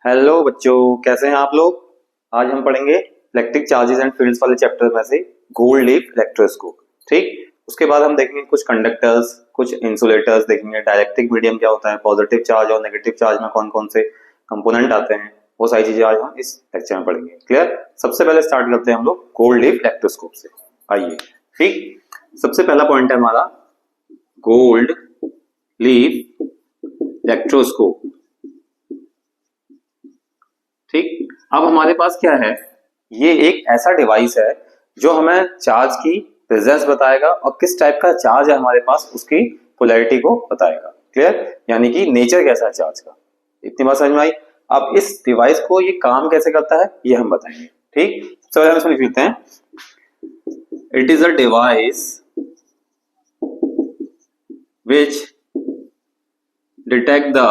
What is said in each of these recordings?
Hello बच्चों, कैसे हैं आप लोग। आज हम पढ़ेंगे इलेक्ट्रिक चार्जेस एंड फील्ड्स वाले चैप्टर में से गोल्ड लीफ इलेक्ट्रोस्कोप। ठीक, उसके बाद हम देखेंगे कुछ कंडक्टर्स, कुछ इंसुलेटर्स देखेंगे, डाइलेक्ट्रिक मीडियम क्या होता है, पॉजिटिव चार्ज और नेगेटिव चार्ज में कौन कौन से कंपोनेंट आते हैं, वो सारी चीजें आज हम इस लेक्चर में पढ़ेंगे। क्लियर। सबसे पहले स्टार्ट करते हैं हम लोग गोल्ड लीफ इलेक्ट्रोस्कोप से। आइए, ठीक, सबसे पहला पॉइंट है हमारा गोल्ड लीफ इलेक्ट्रोस्कोप। ठीक, अब हमारे पास क्या है, ये एक ऐसा डिवाइस है जो हमें चार्ज की प्रेजेंस बताएगा और किस टाइप का चार्ज है हमारे पास उसकी पोलैरिटी को बताएगा। क्लियर, यानी कि नेचर कैसा है चार्ज का। इतनी बात समझ में आई। अब इस डिवाइस को ये काम कैसे करता है ये हम बताएंगे। ठीक, सबसे पहले हम इसमें लिख लेते हैं, it is a device which detect the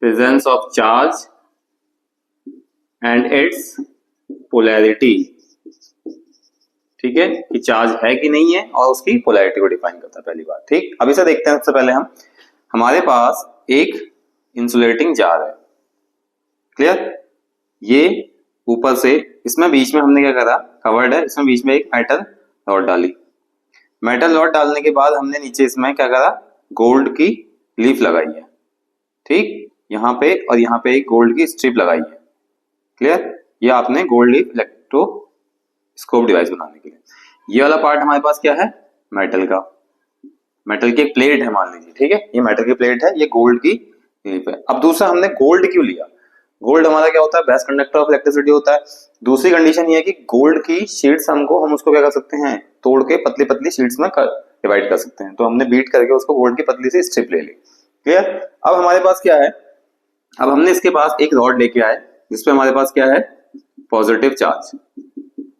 presence of charge and its polarity। ठीक है, कि चार्ज है कि नहीं है और उसकी पोलैरिटी को डिफाइन करता है पहली बात। ठीक, अब इसे देखते हैं। सबसे पहले हमारे पास एक इंसुलेटिंग जार है। क्लियर, ये ऊपर से इसमें बीच में हमने क्या करा, कवर्ड है, इसमें बीच में एक मेटल रॉड डाली। मेटल रॉड डालने के बाद हमने नीचे इसमें क्या करा, गोल्ड की लीफ लगाई है। ठीक, यहाँ पे और यहाँ पे एक गोल्ड की स्ट्रिप लगाई है। क्लियर, ये आपने गोल्ड लीफ इलेक्ट्रोस्कोप डिवाइस बनाने के लिए। ये वाला पार्ट हमारे पास क्या है, मेटल का, मेटल की एक प्लेट है मान लीजिए। ठीक है, ये मेटल की प्लेट है, ये गोल्ड की लीफ है। अब दूसरा हमने गोल्ड क्यों लिया, गोल्ड हमारा क्या होता है, बेस्ट कंडक्टर ऑफ इलेक्ट्रिसिटी होता है। दूसरी कंडीशन ये है कि गोल्ड की शीट्स हम उसको क्या कर सकते हैं, तोड़ के पतली पतली शीट्स में डिवाइड कर सकते हैं। तो हमने बीट करके उसको गोल्ड की पतली सी स्ट्रिप ले ली। क्लियर, अब हमारे पास क्या है, अब हमने इसके पास एक रॉड लेके आए जिसपे हमारे पास क्या है, पॉजिटिव चार्ज।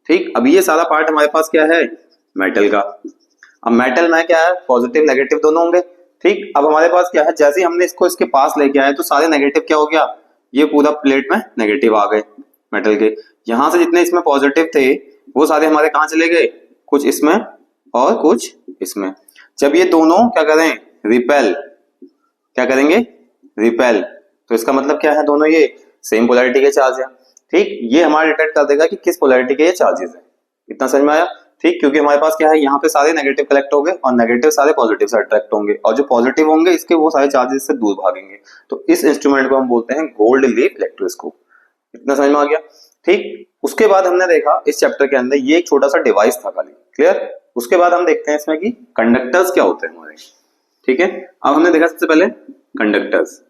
ठीक, अब ये सारा पार्ट हमारे पास क्या है, मेटल का। अब मेटल में क्या है, पॉजिटिव नेगेटिव दोनों होंगे। ठीक, अब हमारे पास क्या है, जैसे ही हमने इसको इसके पास लेके आए तो सारे नेगेटिव क्या हो गया, ये पूरा प्लेट में नेगेटिव आ गए मेटल के। यहां से जितने इसमें पॉजिटिव थे वो सारे हमारे कहां चले गए, कुछ इसमें और कुछ इसमें। जब ये दोनों क्या करें, रिपेल, क्या करेंगे, रिपेल, तो इसका मतलब क्या है, दोनों ये सेम पोलैरिटी के चार्ज है। ठीक, ये हमारा डिटेक्ट कर देगा कि किस पोलैरिटी के ये चार्जेस है। इतना समझ में आया। ठीक, क्योंकि हमारे पास क्या है, यहाँ पे सारे नेगेटिव कलेक्ट होंगे और नेगेटिव सारे पॉजिटिव से अट्रैक्ट होंगे और जो पॉजिटिव होंगे इसके वो सारे चार्जेस से दूर भागेंगे। तो इस इंस्ट्रूमेंट को हम बोलते हैं गोल्ड लीफ इलेक्ट्रोस्कोप। इतना समझ में आ गया। ठीक, उसके बाद हमने देखा इस चैप्टर के अंदर ये एक छोटा सा डिवाइस था खाली। क्लियर, उसके बाद हम देखते हैं इसमें कि कंडक्टर्स क्या होते हैं हमारे। ठीक है, अब हमने देखा सबसे पहले कंडक्टर्स।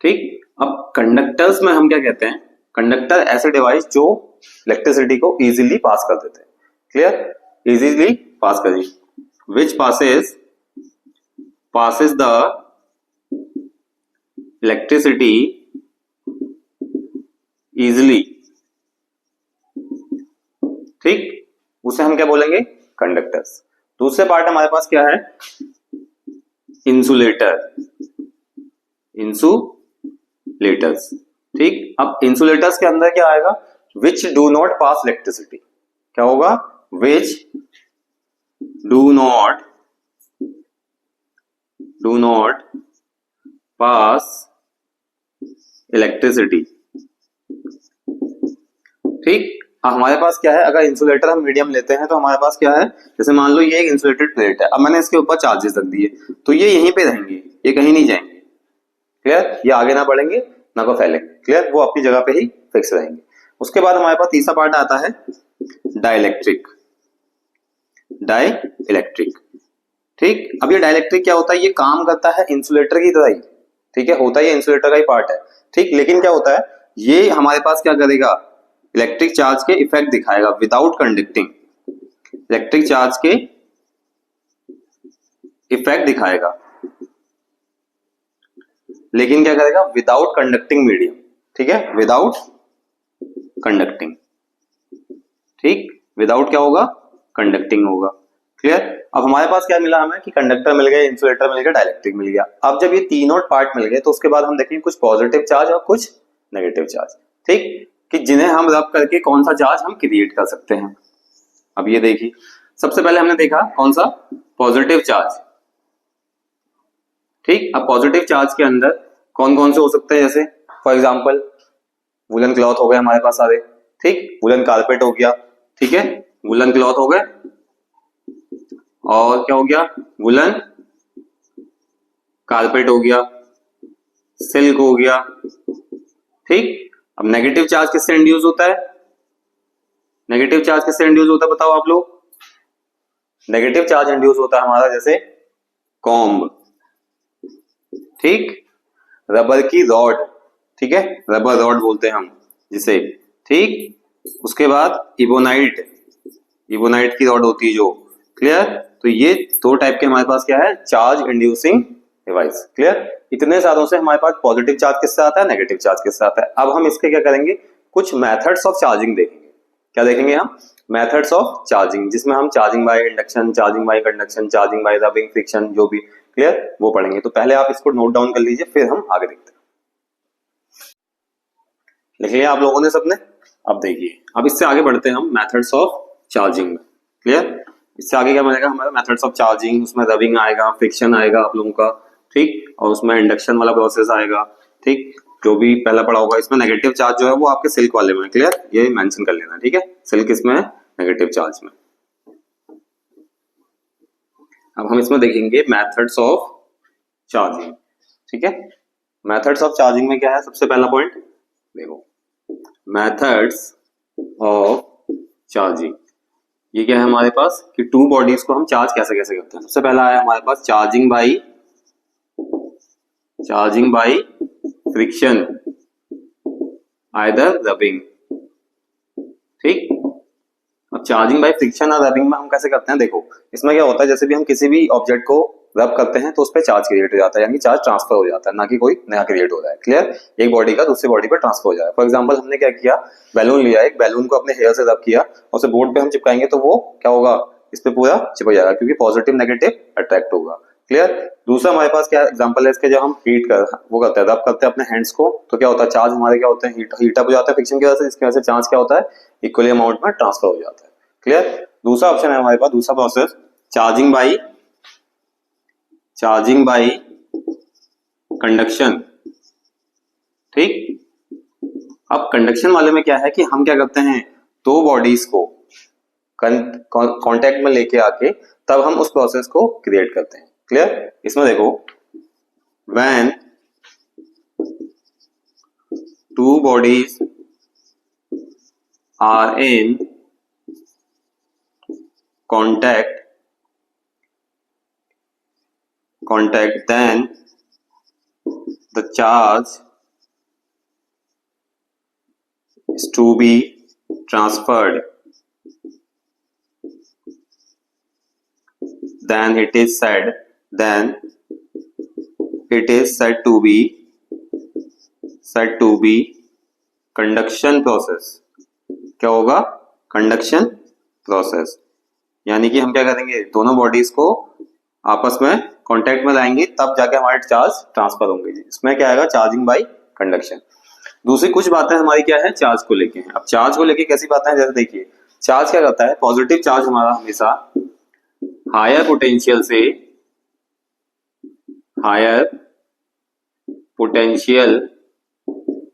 ठीक, अब कंडक्टर्स में हम क्या कहते हैं, कंडक्टर ऐसे डिवाइस जो इलेक्ट्रिसिटी को इजीली पास कर देते हैं। क्लियर, इजीली पास करें, विच passes the electricity easily। ठीक, उसे हम क्या बोलेंगे, कंडक्टर्स। दूसरे पार्ट हमारे पास क्या है, इंसुलेटर, इंसुलेटर्स। ठीक, अब इंसुलेटर्स के अंदर क्या आएगा, which do not pass electricity. क्या होगा, which do not pass electricity. ठीक, हमारे पास क्या है, अगर इंसुलेटर हम मीडियम लेते हैं तो हमारे पास क्या है, जैसे मान लो ये एक इंसुलेटेड प्लेट है, अब मैंने इसके ऊपर चार्जेस रख दिए तो ये यहीं पे रहेंगे, ये कहीं नहीं जाएंगे। क्लियर, ये आगे ना बढ़ेंगे ना को फैलेंगे। क्लियर, वो अपनी जगह पे ही फिक्स रहेंगे। उसके बाद हमारे पास तीसरा पार्ट आता है डाइलेक्ट्रिक। ठीक, अब ये डाइलेक्ट्रिक क्या होता है, ये काम करता है इंसुलेटर की तरह ही। ठीक है, होता है ये इंसुलेटर का ही पार्ट है। ठीक, लेकिन क्या होता है, ये हमारे पास क्या करेगा, इलेक्ट्रिक चार्ज के इफेक्ट दिखाएगा विदाउट कंडक्टिंग। इलेक्ट्रिक चार्ज के इफेक्ट दिखाएगा लेकिन क्या करेगा, विदाउट कंडक्टिंग मीडियम। ठीक है, विदाउट कंडक्टिंग। ठीक, विदाउट क्या होगा, कंडक्टिंग होगा। क्लियर, अब हमारे पास क्या मिला हमें कि कंडक्टर मिल गया, इंसुलेटर मिल गया, डाइलेक्ट्रिक मिल गया। अब जब ये तीनों पार्ट मिल गए तो उसके बाद हम देखेंगे कुछ पॉजिटिव चार्ज और कुछ नेगेटिव चार्ज। ठीक, कि जिन्हें हम रब करके कौन सा चार्ज हम क्रिएट कर सकते हैं। अब ये देखिए, सबसे पहले हमने देखा कौन सा, पॉजिटिव चार्ज। ठीक, अब पॉजिटिव चार्ज के अंदर कौन कौन से हो सकते हैं, जैसे फॉर एग्जांपल वुलन क्लॉथ हो गए हमारे पास सारे, ठीक, वुलन कारपेट हो गया, ठीक है, वुलन क्लॉथ हो गए, और क्या हो गया, वुलन कारपेट हो गया, सिल्क हो गया। ठीक, अब नेगेटिव चार्ज किससे इंड्यूस होता है, नेगेटिव चार्ज किससे इंड्यूस होता है बताओ आप लोग। नेगेटिव चार्ज इंड्यूस होता है हमारा जैसे कॉम्ब, ठीक, रबर की रॉड, ठीक है, रबर रॉड बोलते हैं हम जिसे, ठीक, उसके बाद इबोनाइट, इबोनाइट की रॉड होती है जो, क्लियर। तो ये दो टाइप के हमारे पास क्या है, चार्ज इंड्यूसिंग डिवाइस, क्लियर। इतने सारों से हमारे पास पॉजिटिव चार्ज किससे आता है, नेगेटिव चार्ज किससे आता है। अब हम इसके क्या करेंगे, कुछ मेथड्स ऑफ चार्जिंग देखेंगे। क्या देखेंगे हम, मेथड्स ऑफ चार्जिंग, जिसमें हम charging by induction, charging by conduction, charging by rubbing, friction, जो भी, क्लियर, वो पढ़ेंगे। तो पहले आप इसको नोट डाउन कर लीजिए, फिर हम आगे देखते हैं। लिख लिया आप लोगों ने सबने। अब देखिए, अब इससे आगे बढ़ते हैं हम मेथड्स ऑफ चार्जिंग में, क्लियर। इससे आगे क्या बनेगा हमारा, मेथड्स ऑफ चार्जिंग, उसमें रबिंग आएगा, फ्रिक्शन आएगा आप लोगों का, ठीक, और उसमें इंडक्शन वाला प्रोसेस आएगा, ठीक, जो भी पहला पढ़ा होगा। इसमें नेगेटिव चार्ज जो है वो आपके सिल्क वाले में, क्लियर, ये मेंशन कर लेना, ठीक है, सिल्क इसमें है नेगेटिव चार्ज में। अब हम इसमें देखेंगे मेथड्स ऑफ चार्जिंग, ठीक है। मेथड्स ऑफ चार्जिंग में क्या है, सबसे पहला पॉइंट देखो, मेथड्स ऑफ चार्जिंग, ये क्या है हमारे पास कि टू बॉडीज को हम चार्ज कैसे कैसे करते हैं। सबसे पहला है हमारे पास charging by friction either rubbing, ठीक। अब चार्जिंग बाय फ्रिक्शन और रबिंग में हम कैसे करते हैं, देखो इसमें क्या होता है, जैसे भी हम किसी भी ऑब्जेक्ट को रब करते हैं तो उस पर चार्ज क्रिएट हो जाता है, यानी चार्ज ट्रांसफर हो जाता है, ना कि कोई नया क्रिएट हो रहा है, क्लियर। एक बॉडी का दूसरी बॉडी पर ट्रांसफर हो जाए। फॉर एग्जांपल हमने क्या किया, बैलून लिया, एक बैलून को अपने हेयर से रब किया और उसे बोर्ड पे हम चिपकाएंगे तो वो क्या होगा, इस पे पूरा चिपक जाएगा, क्योंकि पॉजिटिव नेगेटिव अट्रैक्ट होगा, क्लियर। दूसरा हमारे पास क्या एग्जांपल है इसके, जब हम वो करते हैं, रब करते हैं अपने हैंड्स को, तो क्या होता है, चार्ज हमारे क्या होते हैं, हीट अप हो जाता है फ्रिक्शन की वजह से, जिसकी वजह से चार्ज क्या होता है, इक्वली अमाउंट में ट्रांसफर हो जाता है, क्लियर। दूसरा ऑप्शन है हमारे पास, दूसरा प्रोसेस चार्जिंग बाई कंडक्शन, ठीक। अब कंडक्शन वाले में क्या है कि हम क्या करते हैं, दो बॉडीज को कांटेक्ट में लेके आके तब हम उस प्रोसेस को क्रिएट करते हैं, क्लियर। इसमें देखो, when two bodies are in contact then the charge is to be transferred, then it is said to be conduction process। क्या होगा, कंडक्शन प्रोसेस, यानी कि हम क्या करेंगे, दोनों बॉडीज को आपस में कांटेक्ट में लाएंगे तब जाके हमारे चार्ज ट्रांसफर होंगे। इसमें क्या आएगा, चार्जिंग बाय कंडक्शन। दूसरी कुछ बातें हमारी क्या है, चार्ज को लेके हैं। अब चार्ज को लेके कैसी बातें हैं, जैसे देखिए, चार्ज क्या करता है, पॉजिटिव चार्ज हमारा हमेशा higher potential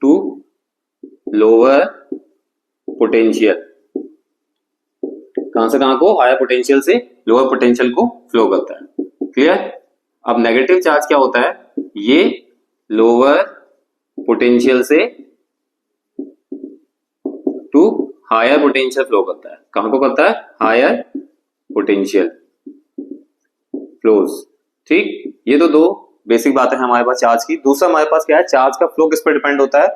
to lower potential, कहां से कहां को, हायर पोटेंशियल से लोअर पोटेंशियल को फ्लो करता है, क्लियर। अब नेगेटिव चार्ज क्या होता है, ये लोअर पोटेंशियल से टू हायर पोटेंशियल फ्लो करता है। कहां को करता है, हायर पोटेंशियल फ्लोज, ठीक। ये तो दो बेसिक बातें हैं हमारे पास चार्ज की। दूसरा हमारे पास क्या है, चार्ज का फ्लो किस पर डिपेंड होता है,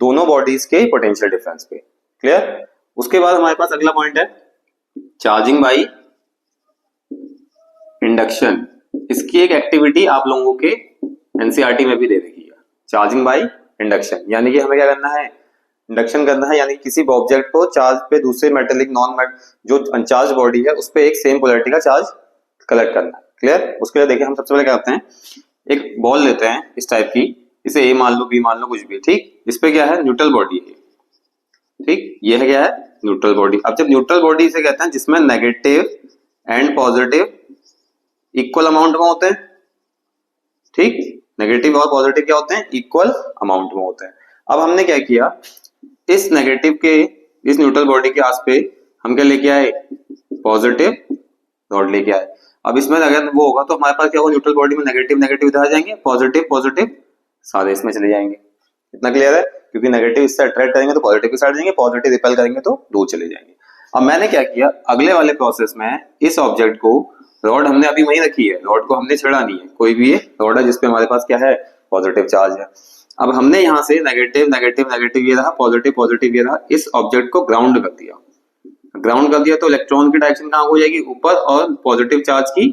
दोनों बॉडीज के पोटेंशियल डिफरेंस पे, क्लियर। उसके बाद हमारे पास अगला पॉइंट है चार्जिंग बाई इंडक्शन। इसकी एक एक्टिविटी आप लोगों के एनसीईआरटी में भी दे रखी है, चार्जिंग बाई इंडक्शन, यानी कि हमें क्या करना है, इंडक्शन करना है, यानी किसी ऑब्जेक्ट को चार्ज पे दूसरे मेटेलिक जो अनचार्ज बॉडी है उस पे एक सेम पोलैरिटी का चार्ज कलेक्ट करना है, क्लियर। उसके लिए देखिए, हम सबसे पहले क्या करते हैं, एक बॉल लेते हैं इस टाइप की, इसे ए मान लो, बी मान लो, कुछ भी, ठीक। इस पे क्या है, न्यूट्रल बॉडी है, ठीक, ये है क्या है, न्यूट्रल बॉडी। अब जब न्यूट्रल बॉडी से कहते हैं जिसमें negative and positive equal amount में होते हैं, ठीक। नेगेटिव और पॉजिटिव क्या होते हैं, इक्वल अमाउंट में होते हैं। अब हमने क्या किया, इस नेगेटिव के, इस न्यूट्रल बॉडी के आस पे हम क्या लेके आए, पॉजिटिव रॉड लेके आए। अब इसमें अगर वो होगा तो हमारे पास क्या होगा, न्यूट्रल बॉडी में नेगेटिव नेगेटिव इधर आ जाएंगे, पॉजिटिव पॉजिटिव सारे इसमें चले जाएंगे। इतना क्लियर है, क्योंकि नेगेटिव इससे अट्रैक्ट करेंगे तो पॉजिटिव की साइड जाएंगे, पॉजिटिव रिपेल करेंगे तो दूर चले जाएंगे। अब मैंने क्या किया, अगले वाले प्रोसेस में इस ऑब्जेक्ट को, रॉड हमने अभी वहीं रखी है, रॉड को हमने छेड़ा नहीं है, कोई भी रॉड है जिसपे हमारे पास क्या है, पॉजिटिव चार्ज है। अब हमने यहाँ से नेगेटिव नेगेटिव नेगेटिव ये रहा, पॉजिटिव पॉजिटिव ये रहा, इस ऑब्जेक्ट को ग्राउंड कर दिया। ग्राउंड कर दिया तो इलेक्ट्रॉन की डायरेक्शन कहाँ हो जाएगी, ऊपर, और पॉजिटिव चार्ज की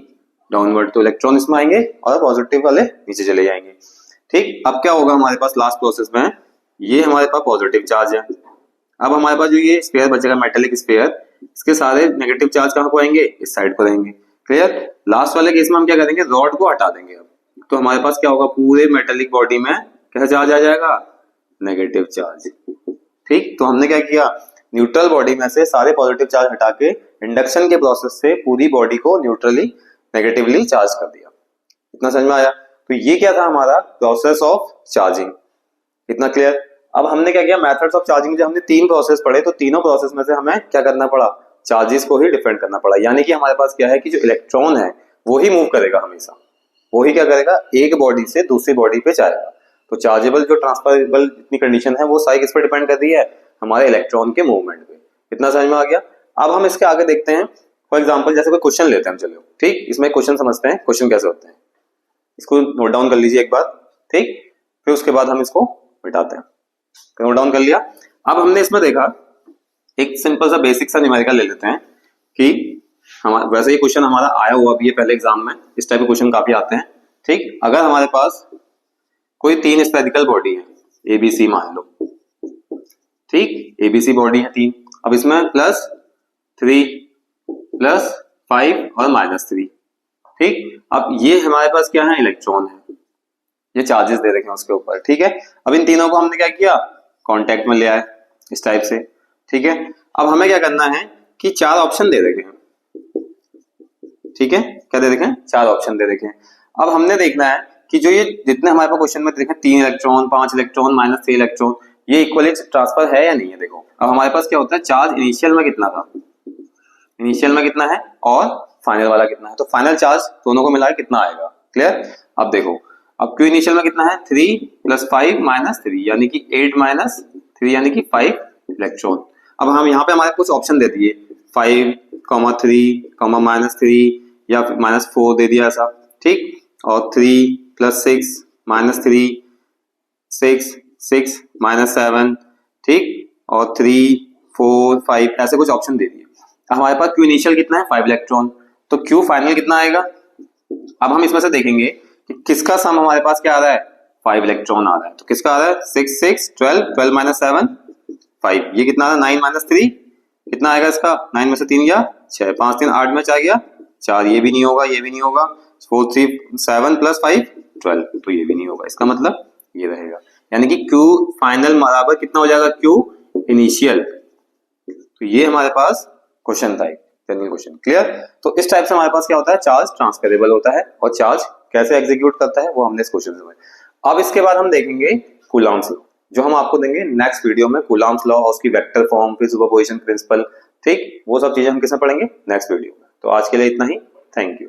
डाउनवर्ड। तो इलेक्ट्रॉन इसमें आएंगे और पॉजिटिव वाले नीचे चले जाएंगे, ठीक। अब क्या होगा हमारे पास लास्ट प्रोसेस में, ये हमारे पास पॉजिटिव चार्ज है। अब हमारे पास जो ये स्फीयर बचेगा, मेटेलिक स्फीयर, इसके सारे नेगेटिव चार्ज कहाँ को आएंगे, इस साइड पर आएंगे। क्लियर। लास्ट वाले केस में हम क्या करेंगे, रॉड को हटा देंगे। अब तो हमारे पास क्या होगा, पूरे मेटेलिक बॉडी में क्या चार्ज आ जाएगा, नेगेटिव चार्ज, ठीक। तो हमने क्या किया, न्यूट्रल बॉडी में से सारे पॉजिटिव चार्ज हटा के इंडक्शन के प्रोसेस से पूरी बॉडी को न्यूट्रली नेगेटिवली चार्ज कर दिया। इतना समझ में आया। तो ये क्या था हमारा प्रोसेस ऑफ चार्जिंग। इतना क्लियर। अब हमने क्या किया, मेथड्स ऑफ चार्जिंग, जब हमने 3 प्रोसेस पढ़े तो तीनों प्रोसेस में से हमें क्या करना पड़ा, चार्जेस को ही डिफेंड करना पड़ा। यानी कि हमारे पास क्या है कि जो इलेक्ट्रॉन है वो ही मूव करेगा हमेशा, वो ही क्या करेगा, एक बॉडी से दूसरी बॉडी पे जाएगा। तो चार्जेबल जो ट्रांसफरेबल जितनी कंडीशन है वो सारी किस पे डिपेंड कर रही है, हमारे इलेक्ट्रॉन के मूवमेंट पे। इतना समझ में आ गया। अब हम इसके आगे देखते हैं, फॉर एग्जांपल जैसे कोई क्वेश्चन लेते हैं हम, चलो ठीक, इसमें क्वेश्चन समझते हैं, क्वेश्चन कैसे होते हैं। इसको नोट डाउन कर लीजिए एक बार, ठीक, फिर उसके बाद हम इसको मिटाते हैं। नोट डाउन कर लिया। अब हमने इसमें देखा, एक सिंपल सा बेसिक सा न्यूमेरिकल ले लेते हैं कि हमारा, वैसे ये क्वेश्चन हमारा आया हुआ भी है पहले एग्जाम में, इस टाइप के क्वेश्चन काफी आते हैं, ठीक। अगर हमारे पास कोई 3 स्फेरिकल बॉडी है, एबीसी मान लो, ठीक, एबीसी बॉडी है 3। अब इसमें +3 +5 और -3, ठीक। अब ये हमारे पास क्या है, इलेक्ट्रॉन है, ये चार्जेस दे रखे हैं उसके ऊपर, ठीक है। अब इन तीनों को हमने क्या किया, कांटेक्ट में ले आए इस टाइप से, ठीक है। अब हमें क्या करना है कि 4 ऑप्शन दे रखे हैं, ठीक है, क्या दे रखे हैं, 4 ऑप्शन दे रखे हैं। अब हमने देखना है कि जो ये जितने हमारे पास क्वेश्चन में देखे 3 इलेक्ट्रॉन, 5 इलेक्ट्रॉन, -3 इलेक्ट्रॉन, ये इक्वली ट्रांसफर है या नहीं है। देखो अब हमारे पास क्या होता है, चार्ज इनिशियल में कितना था, इनिशियल में कितना है और फाइनल वाला कितना है, तो फाइनल चार्ज दोनों को मिला के कितना आएगा। क्लियर। अब देखो, अब क्यू इनिशियल में कितना है, 3 + 5 - 3 यानी कि 8 - 3 यानी कि 5 इलेक्ट्रॉन। अब हम यहाँ पे हमारे कुछ ऑप्शन दे दिए, 5, -3, -3 या -4 दे दिया ऐसा, ठीक। और 3 + 6 -3, 6 6 -7, ठीक, और 3 4 5 ऐसे कुछ ऑप्शन दे दिए। हमारे पास क्यू इनिशियल कितना है, 5 इलेक्ट्रॉन, तो क्यू फाइनल कितना आएगा। अब हम इसमें से देखेंगे कि किसका सम हमारे पास क्या आ रहा है, 5 इलेक्ट्रॉन आ रहा है, तो किसका आ रहा है, 6 6 12 12 - 7 5, ये कितना आ रहा है, 9 - 3 कितना आएगा इसका, 9 में से 3 गया 6, 5 3 8 में 4 गया 4, ये भी नहीं होगा, ये भी नहीं होगा, 4 3 7 + 5 12, तो ये भी नहीं होगा। इसका मतलब ये रहेगा, यानी कि Q फाइनल बराबर कितना हो जाएगा, Q इनिशियल। तो ये हमारे पास क्वेश्चन था, एक जनरल क्वेश्चन। क्लियर। तो इस टाइप से हमारे पास क्या होता है, चार्ज ट्रांसफरेबल होता है, और चार्ज कैसे एग्जीक्यूट करता है वो हमने इस क्वेश्चन में। अब इसके बाद हम देखेंगे कूलॉम्स लॉ, जो हम आपको देंगे नेक्स्ट वीडियो में। कूलॉम्स लॉ और उसकी वेक्टर फॉर्म, फिर सुपरपोजिशन प्रिंसिपल, ठीक, वो सब चीजें हम किसमें पढ़ेंगे, नेक्स्ट वीडियो में। तो आज के लिए इतना ही, थैंक यू।